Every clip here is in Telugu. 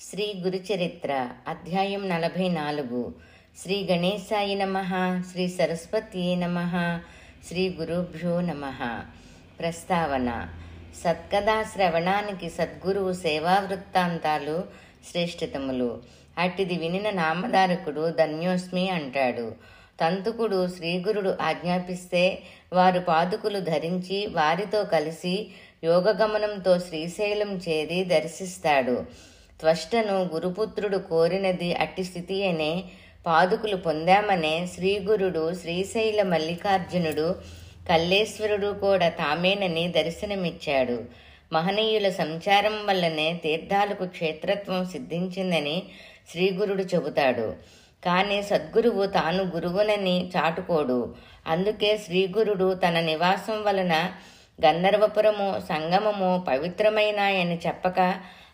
శ్రీ గురుచరిత్ర అధ్యాయం 44. శ్రీ గణేశాయ నమః. శ్రీ సరస్వతీ నమః. శ్రీ గురుభ్యో నమః. ప్రస్తావన. సత్కథా శ్రవణానికి సద్గురువు సేవా వృత్తాంతాలు శ్రేష్ఠితములు. అట్టిది వినిన నామధారకుడు ధన్యోస్మి అంటాడు. తంతుకుడు శ్రీగురుడు ఆజ్ఞాపిస్తే వారు పాదుకులు ధరించి వారితో కలిసి యోగగమనంతో శ్రీశైలం చేరి దర్శిస్తాడు. త్వష్టను గురుపుత్రుడు కోరినది అట్టి స్థితి అనే పాదుకులు పొందామనే శ్రీగురుడు శ్రీశైల మల్లికార్జునుడు కల్లేశ్వరుడు కూడా తామేనని దర్శనమిచ్చాడు. మహనీయుల సంచారం వల్లనే తీర్థాలకు క్షేత్రత్వం సిద్ధించిందని శ్రీగురుడు చెబుతాడు. కానీ సద్గురువు తాను గురువునని చాటుకోడు. అందుకే శ్రీగురుడు తన నివాసం వలన గంధర్వపురము సంగమము పవిత్రమైనాయని చెప్పక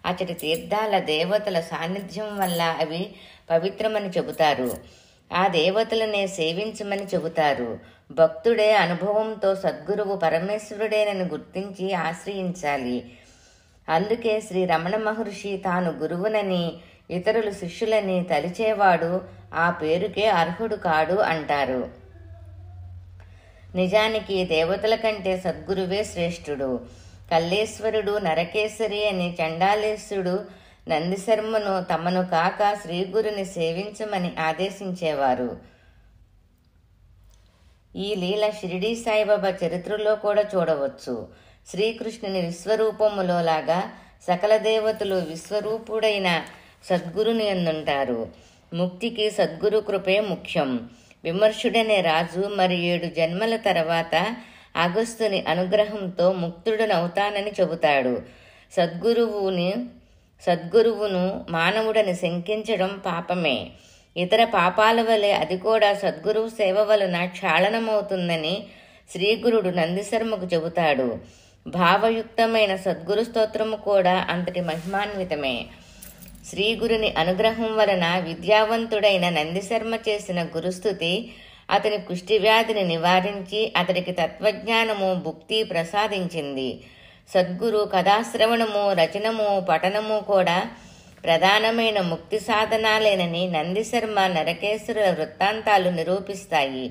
అచటి తీర్థాల దేవతల సాన్నిధ్యం వల్ల అవి పవిత్రమని చెబుతారు. ఆ దేవతలనే సేవించమని చెబుతారు. భక్తుడే అనుభవంతో సద్గురువు పరమేశ్వరుడేనని గుర్తించి ఆశ్రయించాలి. అందుకే శ్రీ రమణ మహర్షి తాను గురువునని ఇతరులు శిష్యులని తలిచేవాడు ఆ పేరుకే అర్హుడు కాడు అంటారు. నిజానికి దేవతల కంటే సద్గురువే శ్రేష్ఠుడు. కల్లేశ్వరుడు నరకేసరి అని చండాలేశుడు నందిశర్మను తమను కాక శ్రీగురుని సేవించమని ఆదేశించేవారు. ఈ లీల షిరిడీ సాయిబాబా చరిత్రలో కూడా చూడవచ్చు. శ్రీకృష్ణుని విశ్వరూపములో లాగా సకల దేవతలు విశ్వరూపుడైన సద్గురుని అందుంటారు. ముక్తికి సద్గురు కృపే ముఖ్యం. విమర్శుడనే రాజు మరి 7 జన్మల తర్వాత అగస్త్యుని అనుగ్రహంతో ముక్తుడనవుతానని చెబుతాడు. సద్గురువును మానవుడని శంకించడం పాపమే. ఇతర పాపాల వలె అది కూడా సద్గురువు సేవ వలన క్షాళనమవుతుందని శ్రీగురుడు నందిశర్మకు చెబుతాడు. భావయుక్తమైన సద్గురు స్తోత్రము కూడా అంతటి మహిమాన్వితమే. శ్రీగురుని అనుగ్రహం వలన విద్యావంతుడైన నందిశర్మ చేసిన గురుస్తుతి అతని కుష్ఠవ్యాధిని నివారించి అతడికి తత్వజ్ఞానము భుక్తి ప్రసాదించింది. సద్గురు కథాశ్రవణము రచనము పఠనము కూడా ప్రధానమైన ముక్తి సాధనాలేనని నందిశర్మ నరకేశ్వరుల వృత్తాంతాలు నిరూపిస్తాయి.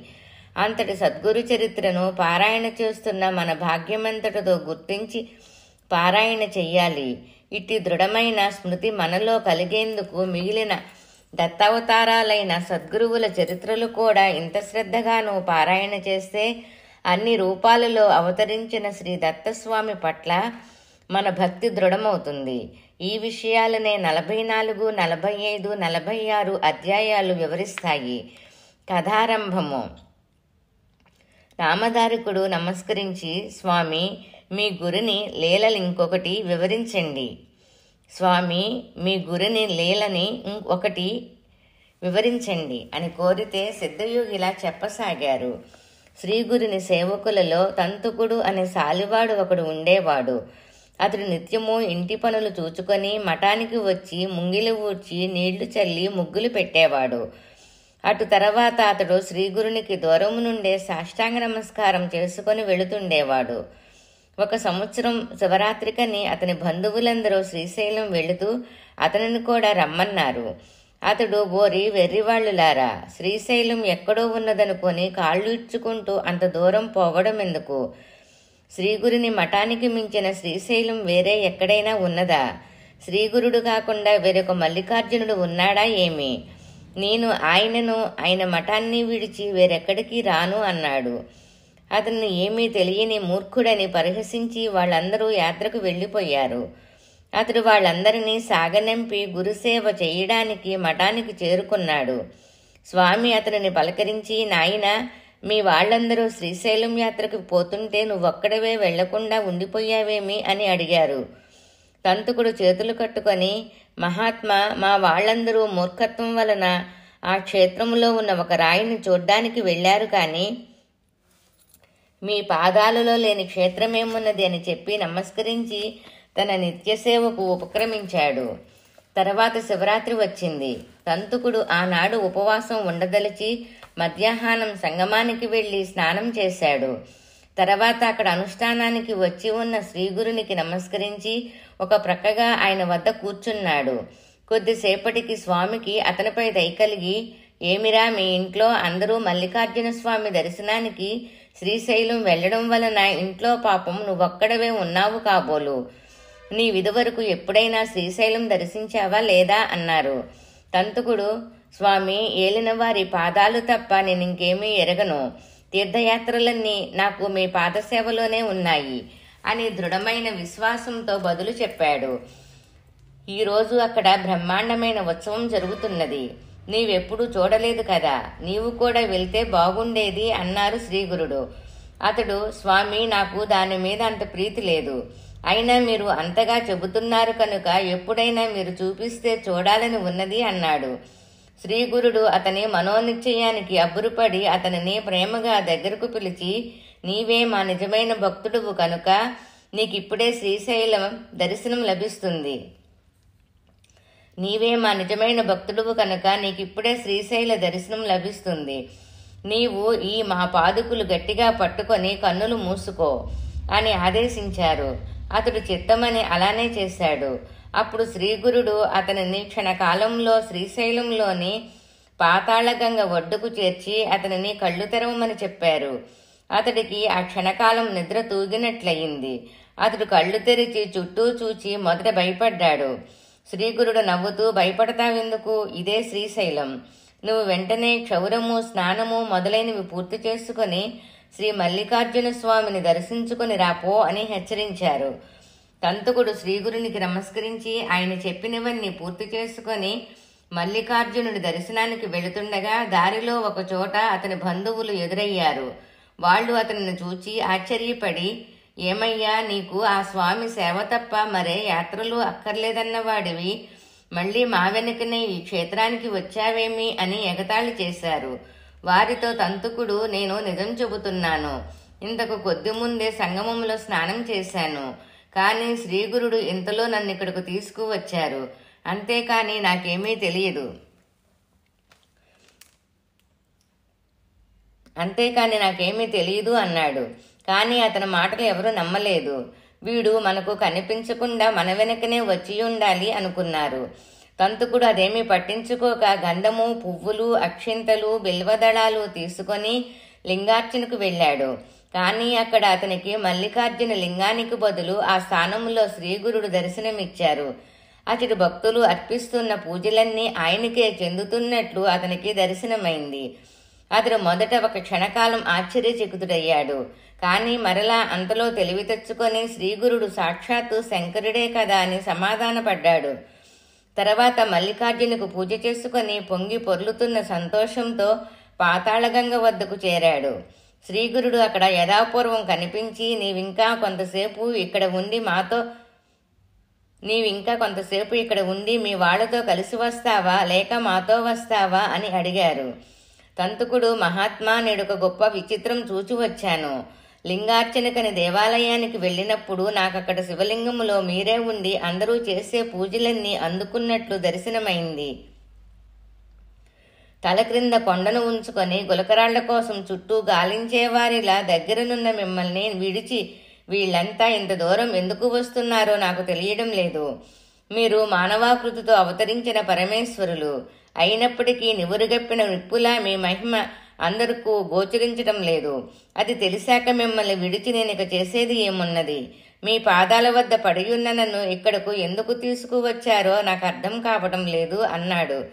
అంతటి సద్గురు చరిత్రను పారాయణ చేస్తున్న మన భాగ్యమంతటితో గుర్తించి పారాయణ చెయ్యాలి. ఇట్టి దృఢమైన స్మృతి మనలో కలిగేందుకు మిగిలిన దత్తావతారాలైన సద్గురువుల చరిత్రలు కూడా ఇంత శ్రద్ధగాను పారాయణ చేస్తే అన్ని రూపాలలో అవతరించిన శ్రీ దత్తస్వామి పట్ల మన భక్తి దృఢమవుతుంది. ఈ విషయాలనే 44, 45, 46 అధ్యాయాలు వివరిస్తాయి. కథారంభము. నామధారకుడు నమస్కరించి, స్వామి మీ గురిని లీలలింకొకటి వివరించండి. స్వామి మీ గురిని లీలని ఒకటి వివరించండి అని కోరితే సిద్ధయోగిలా చెప్పసాగారు. శ్రీగురుని సేవకులలో తంతుకుడు అనే సాలివాడు ఒకడు ఉండేవాడు. అతడు నిత్యము ఇంటి పనులు చూచుకొని మఠానికి వచ్చి ముంగిలి ఊడ్చి నీళ్లు చల్లి ముగ్గులు పెట్టేవాడు. అటు తర్వాత అతడు శ్రీగురునికి దూరము నుండే సాష్టాంగ నమస్కారం చేసుకొని వెళుతుండేవాడు. ఒక సంవత్సరం శివరాత్రికని అతని బంధువులందరూ శ్రీశైలం వెళుతూ అతనిని కూడా రమ్మన్నారు. అతడు ఓరి వెర్రివాళ్లులారా, శ్రీశైలం ఎక్కడో ఉన్నదనుకొని కాళ్ళు ఇచ్చుకుంటూ అంత దూరం పోవడం ఎందుకు? శ్రీగురుని మఠానికి మించిన శ్రీశైలం వేరే ఎక్కడైనా ఉన్నదా? శ్రీగురుడు కాకుండా వేరొక మల్లికార్జునుడు ఉన్నాడా ఏమి? నేను ఆయన మఠాన్ని విడిచి వేరెక్కడికి రాను అన్నాడు. అతన్ని ఏమీ తెలియని మూర్ఖుడని పరిహసించి వాళ్ళందరూ యాత్రకు వెళ్ళిపోయారు. అతడు వాళ్ళందరినీ సాగనంపి గురుసేవ చేయడానికి మఠానికి చేరుకున్నాడు. స్వామి అతనిని పలకరించి, నాయనా మీ వాళ్ళందరూ శ్రీశైలం యాత్రకు పోతుంటే నువ్వొక్కడవే వెళ్లకుండా ఉండిపోయావేమి అని అడిగారు. తంతుకుడు చేతులు కట్టుకొని, మహాత్మా మా వాళ్ళందరూ మూర్ఖత్వం వలన ఆ క్షేత్రములో ఉన్న ఒక రాయిని చూడ్డానికి వెళ్లారు కానీ మీ పాదాలలో లేని క్షేత్రమేమున్నది అని చెప్పి నమస్కరించి తన నిత్యసేవకు ఉపక్రమించాడు. తర్వాత శివరాత్రి వచ్చింది. తంతుకుడు ఆనాడు ఉపవాసం ఉండదలిచి మధ్యాహ్నం సంగమానికి వెళ్లి స్నానం చేశాడు. తర్వాత అక్కడ అనుష్ఠానానికి వచ్చి ఉన్న శ్రీగురునికి నమస్కరించి ఒక ప్రక్కగా ఆయన వద్ద కూర్చున్నాడు. కొద్దిసేపటికి స్వామికి అతనిపై దయ కలిగి, ఏమిరా, మీ ఇంట్లో అందరూ మల్లికార్జున స్వామి దర్శనానికి శ్రీశైలం వెళ్లడం వలన ఇంట్లో పాపం నువ్వొక్కడవే ఉన్నావు కాబోలు. నీవిదివరకు ఎప్పుడైనా శ్రీశైలం దర్శించావా లేదా అన్నారు. తంతుకుడు, స్వామి, ఏలిన వారి పాదాలు తప్ప నేనింకేమీ ఎరగను. తీర్థయాత్రలన్నీ నాకు మీ పాదసేవలోనే ఉన్నాయి అని దృఢమైన విశ్వాసంతో బదులు చెప్పాడు. ఈరోజు అక్కడ బ్రహ్మాండమైన ఉత్సవం జరుగుతున్నది. నీవెప్పుడు చూడలేదు కదా, నీవు కూడా వెళ్తే బాగుండేది అన్నారు శ్రీగురుడు. అతడు, స్వామి, నాకు దాని మీద అంత ప్రీతి లేదు. అయినా మీరు అంతగా చెబుతున్నారు కనుక ఎప్పుడైనా మీరు చూపిస్తే చూడాలని ఉన్నది అన్నాడు. శ్రీగురుడు అతని మనోనిశ్చయానికి అబ్బురుపడి అతనిని ప్రేమగా దగ్గరకు పిలిచి, నీవే మా నిజమైన భక్తుడువు కనుక నీకిప్పుడే శ్రీశైలం దర్శనం లభిస్తుంది. నీవే మా నిజమైన భక్తుడువు కనుక నీకిప్పుడే శ్రీశైల దర్శనం లభిస్తుంది. నీవు ఈ మా పాదుకులు గట్టిగా పట్టుకొని కన్నులు మూసుకో అని ఆదేశించారు. అతడు చిత్తమని అలానే చేశాడు. అప్పుడు శ్రీగురుడు అతనిని క్షణకాలంలో శ్రీశైలంలోని పాతాళగంగ ఒడ్డుకు చేర్చి అతనిని కళ్ళు తెరవమని చెప్పారు. అతడికి ఆ క్షణకాలం నిద్ర తూగినట్లయింది. అతడు కళ్ళు తెరిచి చుట్టూ చూచి మొదట భయపడ్డాడు. శ్రీగురుడు నవ్వుతూ, భయపడతావెందుకు? ఇదే శ్రీశైలం. నువ్వు వెంటనే క్షౌరము, స్నానము మొదలైనవి పూర్తి చేసుకుని శ్రీ మల్లికార్జున స్వామిని దర్శించుకుని రాపో అని హెచ్చరించారు. తంతుకుడు శ్రీగురునికి నమస్కరించి ఆయన చెప్పినవన్నీ పూర్తి చేసుకుని మల్లికార్జునుడి దర్శనానికి వెళుతుండగా దారిలో ఒక చోట అతని బంధువులు ఎదురయ్యారు. వాళ్ళు అతనిని చూచి ఆశ్చర్యపడి, ఏమయ్యా, నీకు ఆ స్వామి సేవ తప్ప మరే యాత్రలు అక్కర్లేదన్నవాడివి మళ్ళీ మా వెనుకనే ఈ క్షేత్రానికి వచ్చావేమి అని ఎగతాళి చేశారు. వారితో తంతుకుడు, నేను నిజం చెబుతున్నాను. ఇంతకు కొద్ది ముందే సంగమంలో స్నానం చేశాను. కానీ శ్రీగురుడు ఇంతలో నన్ను ఇక్కడకు తీసుకువచ్చారు. అంతేకాని నాకేమీ తెలియదు అన్నాడు. కానీ అతని మాటలు ఎవరూ నమ్మలేదు. వీడు మనకు కనిపించకుండా మన వెనుకనే వచ్చి ఉండాలి అనుకున్నారు. తంతుకుడు అదేమీ పట్టించుకోక గంధము, పువ్వులు, అక్షింతలు, బిల్వదళాలు తీసుకొని లింగార్చనకు వెళ్ళాడు. కానీ అక్కడ అతనికి మల్లికార్జున లింగానికి బదులు ఆ స్థానంలో శ్రీగురుడు దర్శనమిచ్చారు. అతడి భక్తులు అర్పిస్తున్న పూజలన్నీ ఆయనకే చెందుతున్నట్లు అతనికి దర్శనమైంది. అతడు మొదట ఒక క్షణకాలం ఆశ్చర్యచకితుడయ్యాడు. కానీ మరలా అంతలో తెలివి తెచ్చుకొని శ్రీగురుడు సాక్షాత్తు శంకరుడే కదా అని సమాధానపడ్డాడు. తర్వాత మల్లికార్జునకు పూజ చేసుకుని పొంగి పొర్లుతున్న సంతోషంతో పాతాళగంగ వద్దకు చేరాడు. శ్రీగురుడు అక్కడ యథాపూర్వం కనిపించి, నీవింకా కొంతసేపు ఇక్కడ ఉండి మీ వాళ్లతో కలిసి వస్తావా లేక మాతో వస్తావా అని అడిగారు. తంతుకుడు, మహాత్మా, నేడొక గొప్ప విచిత్రం చూచి వచ్చాను. లింగార్చనకని దేవాలయానికి వెళ్ళినప్పుడు నాకక్కడ శివలింగములో మీరే ఉండి అందరూ చేసే పూజలన్నీ అందుకున్నట్లు దర్శనమైంది. తల క్రింద కొండను ఉంచుకొని గులకరాళ్ల కోసం చుట్టూ గాలించేవారిలా దగ్గరనున్న మిమ్మల్ని విడిచి వీళ్లంతా ఇంత దూరం ఎందుకు వస్తున్నారో నాకు తెలియడం లేదు. మీరు మానవాకృతితో అవతరించిన పరమేశ్వరులు అయినప్పటికీ నివురుగప్పిన నిప్పులా మీ మహిమ అందరికీ గోచరించటం లేదు. అది తెలిసాక మిమ్మల్ని విడిచి నేను ఇక చేసేది ఏమున్నది? మీ పాదాల వద్ద పడియున్న నన్ను ఇక్కడకు ఎందుకు తీసుకువచ్చారో నాకు అర్థం కావటం లేదు అన్నాడు.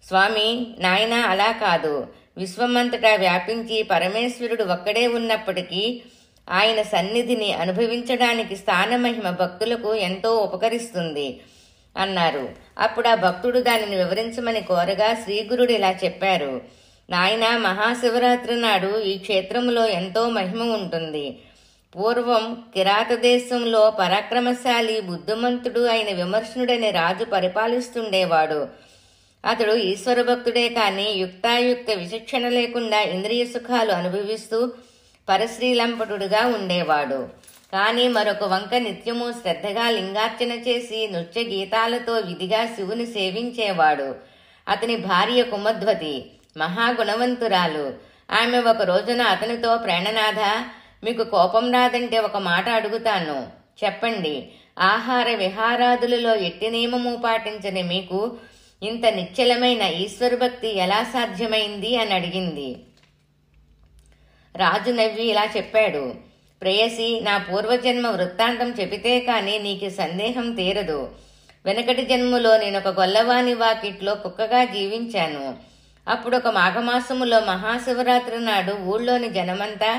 స్వామి, నాయనా, అలా కాదు. విశ్వమంతటా వ్యాపించి పరమేశ్వరుడు ఒక్కడే ఉన్నప్పటికీ ఆయన సన్నిధిని అనుభవించడానికి స్థానమహిమ భక్తులకు ఎంతో ఉపకరిస్తుంది అన్నారు. అప్పుడు ఆ భక్తుడు దానిని వివరించమని కోరగా శ్రీగురుడు ఇలా చెప్పారు. నాయనా, మహాశివరాత్రి నాడు ఈ క్షేత్రంలో ఎంతో మహిమ ఉంటుంది. పూర్వం కిరాత దేశంలో పరాక్రమశాలి బుద్ధిమంతుడు అయిన విమర్శనుడనే రాజు పరిపాలిస్తుండేవాడు. అతడు ఈశ్వర భక్తుడే కాని యుక్తాయుక్త విచక్షణ లేకుండా ఇంద్రియ సుఖాలు అనుభవిస్తూ పరశ్రీలంపటుడుగా ఉండేవాడు. కానీ మరొక వంక నిత్యము శ్రద్ధగా లింగార్చన చేసి నృత్య గీతాలతో విధిగా శివుని సేవించేవాడు. అతని భార్య కుమధ్వతి మహాగుణవంతురాలు. ఆమె ఒక రోజున అతనితో, ప్రాణనాథ, మీకు కోపం రాదంటే ఒక మాట అడుగుతాను, చెప్పండి ఆహార విహారాదులలో ఎట్టి నియమము పాటించని మీకు ఇంత నిశ్చలమైన ఈశ్వరభక్తి ఎలా సాధ్యమైంది అని అడిగింది. రాజు నవ్వి ఇలా చెప్పాడు, ప్రేయసి, నా పూర్వజన్మ వృత్తాంతం చెబితే కాని నీకు సందేహం తీరదు. వెనకటి జన్మలో నేనొక గొల్లవాని వాకిట్లో కుక్కగా జీవించాను. అప్పుడు ఒక మాఘమాసములో మహాశివరాత్రి నాడు ఊళ్ళోని జనమంతా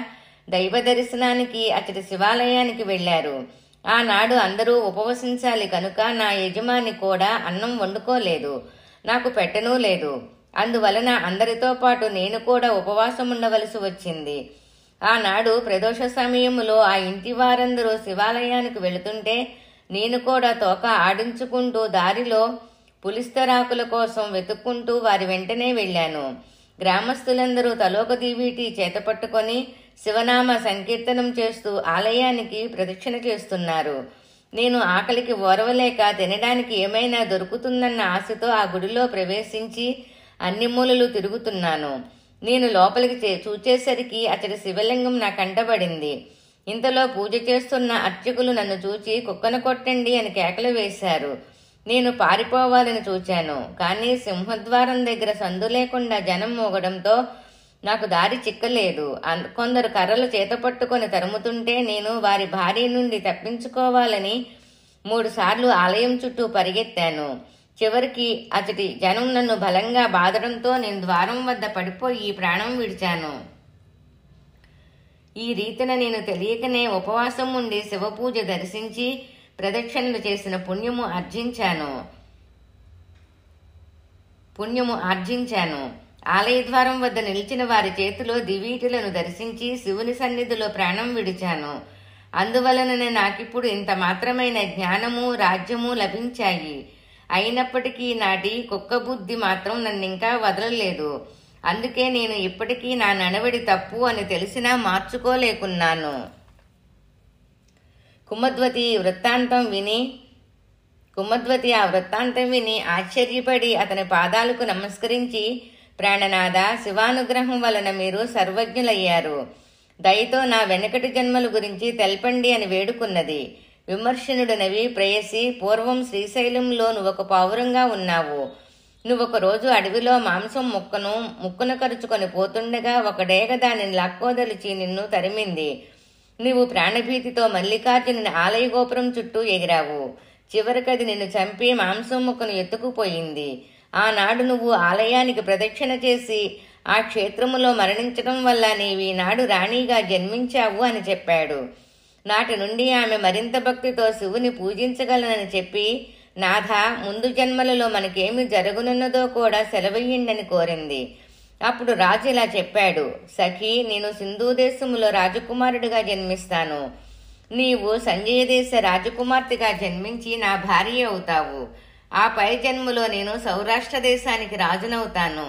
దైవ దర్శనానికి అతడి శివాలయానికి వెళ్లారు. ఆనాడు అందరూ ఉపవసించాలి కనుక నా యజమాని కూడా అన్నం వండుకోలేదు, నాకు పెట్టనూ లేదు. అందువలన అందరితో పాటు నేను కూడా ఉపవాసం ఉండవలసి వచ్చింది. ఆనాడు ప్రదోష సమయములో ఆ ఇంటి వారందరూ శివాలయానికి వెళుతుంటే నేను కూడా తోక ఆడించుకుంటూ దారిలో పులిస్తరాకుల కోసం వెతుక్కుంటూ వారి వెంటనే వెళ్ళాను. గ్రామస్తులందరూ తలోక దీవీటి చేతపట్టుకొని శివనామ సంకీర్తనం చేస్తూ ఆలయానికి ప్రదక్షిణ చేస్తున్నారు. నేను ఆకలికి ఓర్వలేక తినడానికి ఏమైనా దొరుకుతుందన్న ఆశతో ఆ గుడిలో ప్రవేశించి అన్ని మూలలు తిరుగుతున్నాను. నేను లోపలికి చూచేసరికి అతడి శివలింగం నా కంటబడింది. ఇంతలో పూజ చేస్తున్న అర్చకులు నన్ను చూచి కుక్కను కొట్టండి అని కేకలు వేశారు. నేను పారిపోవాలని చూచాను, కానీ సింహద్వారం దగ్గర సందు లేకుండా జనం మోగడంతో నాకు దారి చిక్కలేదు. కొందరు కర్రలు చేతపట్టుకొని తరుముతుంటే నేను వారి భారీ నుండి తప్పించుకోవాలని 3 సార్లు ఆలయం చుట్టూ పరిగెత్తాను. చివరికి అతడి జనం నన్ను బలంగా బాదడంతో నేను ద్వారం వద్ద పడిపోయి ప్రాణం విడిచాను. ఈ రీతిన నేను తెలియకనే ఉపవాసం ఉండి శివపూజ దర్శించి ప్రదక్షిణలు చేసిన పుణ్యము ఆర్జించాను. ఆలయ ద్వారం వద్ద నిలిచిన వారి చేతిలో దివీటులను దర్శించి శివుని సన్నిధిలో ప్రాణం విడిచాను. అందువలననే నాకిప్పుడు ఇంత మాత్రమైన జ్ఞానము రాజ్యము లభించాయి. అయినప్పటికీ నాటి కుక్క బుద్ధి మాత్రం నన్నింకా వదలలేదు. అందుకే నేను ఇప్పటికీ నా నడవడి తప్పు అని తెలిసినా మార్చుకోలేకున్నాను. కుమద్వతి ఆ వృత్తాంతం విని ఆశ్చర్యపడి అతని పాదాలకు నమస్కరించి, ప్రాణనాథ, శివానుగ్రహం వలన మీరు సర్వజ్ఞులయ్యారు. దయతో నా వెనకటి జన్మల గురించి తెల్పండి అని వేడుకున్నది. విమర్శనుడు నవి, ప్రేయసి, పూర్వం శ్రీశైలంలో నువ్వొక పావురంగా ఉన్నావు. నువ్వొక రోజు అడవిలో మాంసం ముక్కున కరుచుకొని పోతుండగా ఒక డేగ దానిని లాక్కోదలిచి నిన్ను తరిమింది. నీవు ప్రాణభీతితో మల్లికార్జునుని ఆలయ గోపురం చుట్టూ ఎగిరావు. చివరికది నిన్ను చంపి మాంసం ముక్కను ఎత్తుకుపోయింది. ఆనాడు నువ్వు ఆలయానికి ప్రదక్షిణ చేసి ఆ క్షేత్రములో మరణించడం వల్ల నీవీనాడు రాణిగా జన్మించావు అని చెప్పాడు. నాటి నుండి ఆమె మరింత భక్తితో శివుని పూజించగలనని చెప్పి, నాథ, ముందు జన్మలలో మనకేమి జరుగునున్నదో కూడా సెలవయ్యిండని కోరింది. అప్పుడు రాజు ఇలా చెప్పాడు, సఖీ, నేను సింధు దేశములో రాజకుమారుడిగా జన్మిస్తాను. నీవు సంజయ దేశ రాజకుమార్తెగా జన్మించి నా భార్య అవుతావు. ఆ పై జన్మలో నేను సౌరాష్ట్ర దేశానికి రాజునవుతాను.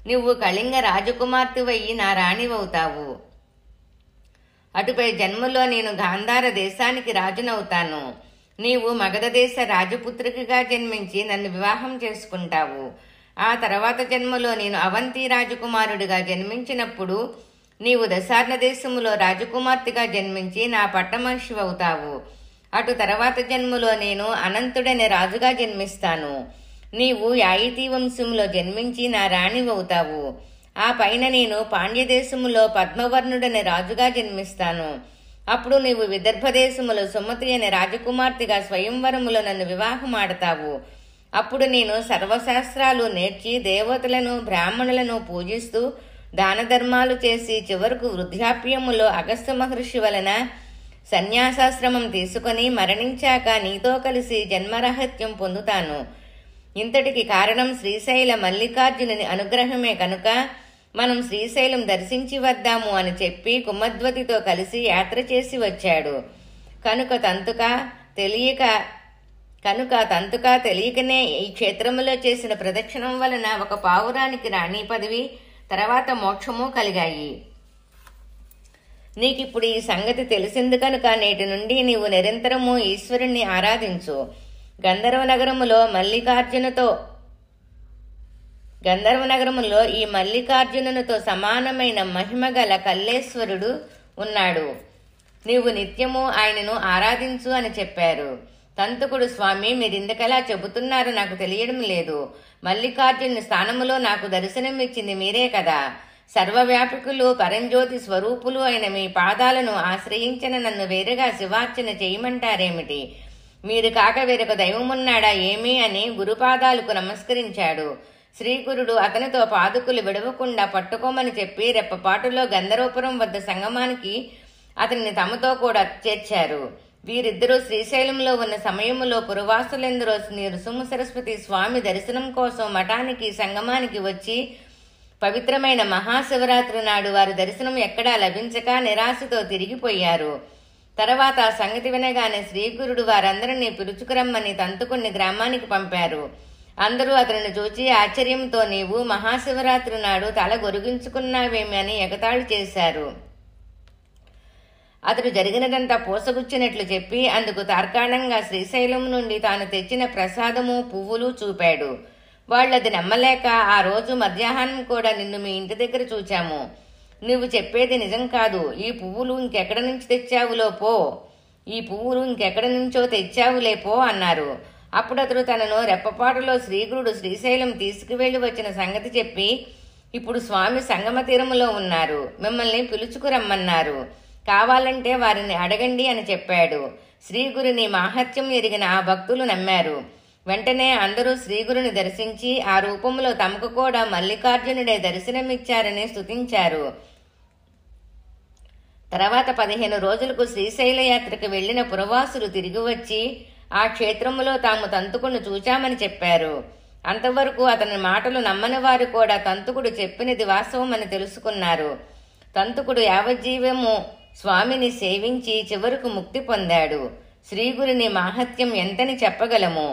నువ్వు కళింగ రాజకుమార్తెవయ్యి నా రాణివవుతావు. అటుపై జన్మలో నేను గాంధార దేశానికి రాజునవుతాను. నీవు మగధ దేశ రాజపుత్రికగా జన్మించి నన్ను వివాహం చేసుకుంటావు. ఆ తర్వాత జన్మలో నేను అవంతి రాజకుమారుడిగా జన్మించినప్పుడు నీవు దశార్ణ దేశములో రాజకుమార్తెగా జన్మించి నా పట్టమహిషివవుతావు. అటు తర్వాత జన్మలో నేను అనంతుడనే రాజుగా జన్మిస్తాను. నీవు యాయితీ వంశంలో జన్మించి నా రాణివవుతావు. ఆ పైన నేను పాండ్యదేశములో పద్మవర్ణుడనే రాజుగా జన్మిస్తాను. అప్పుడు నీవు విదర్భదేశములో సుమతి అనే రాజకుమార్తెగా స్వయంవరములో నన్ను వివాహమాడతావు. అప్పుడు నేను సర్వశాస్త్రాలు నేర్చి దేవతలను బ్రాహ్మణులను పూజిస్తూ దాన ధర్మాలు చేసి చివరకు వృద్ధాప్యములో అగస్త్య మహర్షి వలన సన్యాసాశ్రమం తీసుకొని మరణించాక నీతో కలిసి జన్మరహత్యం పొందుతాను. ఇంతటికి కారణం శ్రీశైల మల్లికార్జునుని అనుగ్రహమే కనుక మనం శ్రీశైలం దర్శించి వద్దాము అని చెప్పి కుమద్వతితో కలిసి యాత్ర చేసి వచ్చాడు. కనుక తంతుక తెలియకనే ఈ క్షేత్రములో చేసిన ప్రదక్షిణం వలన ఒక పావురానికి రాణి పదవి, తర్వాత మోక్షము కలిగాయి. నీకిప్పుడు ఈ సంగతి తెలిసింది కనుక నేటి నుండి నీవు నిరంతరము ఈశ్వరుణ్ణి ఆరాధించు. గంధర్వ నగరములో ఈ మల్లికార్జునునితో సమానమైన మహిమగల కల్లేశ్వరుడు ఉన్నాడు. నీవు నిత్యము ఆయనను ఆరాధించు అని చెప్పారు. తంతుకుడు, స్వామి మీరిందుకలా చెబుతున్నారు నాకు తెలియడం లేదు. మల్లికార్జుని స్థానములో నాకు దర్శనం ఇచ్చింది మీరే కదా. సర్వవ్యాపకులు పరంజ్యోతి స్వరూపులు అయిన మీ పాదాలను ఆశ్రయించిన నన్ను వేరుగా శివార్చన చేయమంటారేమిటి? మీరు కాక వేరొక దైవమున్నాడా ఏమీ అని గురుపాదాలకు నమస్కరించాడు. శ్రీగురుడు అతనితో పాదుకులు విడవకుండా పట్టుకోమని చెప్పి రెప్పపాటులో గంధర్వపురం వద్ద సంగమానికి అతన్ని తమతో కూడా చేర్చారు. వీరిద్దరూ శ్రీశైలంలో ఉన్న సమయములో పురవాసులెందరో నృసింహ సరస్వతి స్వామి దర్శనం కోసం మఠానికి సంగమానికి వచ్చి పవిత్రమైన మహాశివరాత్రి నాడు వారి దర్శనం ఎక్కడా లభించక నిరాశతో తిరిగిపోయారు. తర్వాత ఆ సంగతి వినగానే శ్రీగురుడు వారందరినీ పిలుచుకురమ్మని తంతుకుని గ్రామానికి పంపారు. అందరూ అతనిని చూచి ఆశ్చర్యంతో నీవు మహాశివరాత్రి నాడు తల గొరిగించుకున్నావేమి అని ఎగతాళి చేశారు. అతడు జరిగినదంతా పూసగుచ్చినట్లు చెప్పి అందుకు తార్కాణంగా శ్రీశైలం నుండి తాను తెచ్చిన ప్రసాదము పువ్వులు చూపాడు. వాళ్ళది నమ్మలేక ఆ రోజు మధ్యాహ్నం కూడా నిన్ను మీ ఇంటి దగ్గర చూచాము. నువ్వు చెప్పేది నిజం కాదు. ఈ పువ్వులు ఇంకెక్కడి నుంచి తెచ్చావులో పో, ఈ పువ్వులు ఇంకెక్కడి నుంచో తెచ్చావులే పో అన్నారు. అప్పుడు అతడు తనను రెప్పపాటులో శ్రీగురుడు శ్రీశైలం తీసుకువెళ్లి వచ్చిన సంగతి చెప్పి ఇప్పుడు స్వామి సంగమ తీరములో ఉన్నారు, మిమ్మల్ని పిలుచుకురమ్మన్నారు, కావాలంటే వారిని అడగండి అని చెప్పాడు. శ్రీగురుని మాహత్యం ఎరిగిన ఆ భక్తులు నమ్మారు. వెంటనే అందరూ శ్రీగురుని దర్శించి ఆ రూపంలో తమకు కూడా మల్లికార్జునుడే దర్శనమిచ్చారని స్తుతించారు. తర్వాత 15 రోజులకు శ్రీశైల యాత్రకు వెళ్లిన పురవాసులు తిరిగి వచ్చి ఆ క్షేత్రములో తాము తంతుకును చూచామని చెప్పారు. అంతవరకు అతని మాటలు నమ్మని వారు కూడా తంతుకుడు చెప్పినది వాస్తవమని తెలుసుకున్నారు. తంతుకుడు యావజ్జీవము స్వామిని సేవించి చివరకు ముక్తి పొందాడు. శ్రీగురుని మాహత్యం ఎంతని చెప్పగలము.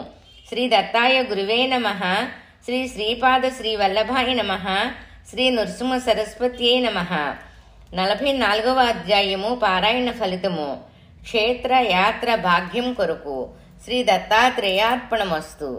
శ్రీ దత్తాయ గురువే నమః. శ్రీ శ్రీపాద శ్రీ వల్లభాయ నమః. శ్రీ నృసింహ సరస్వత్యై నమః. 44వ అధ్యాయము పారాయణ ఫలితము. క్షేత్ర యాత్ర భాగ్యం కొరకు శ్రీ దత్తాత్రేయార్పణమస్తు.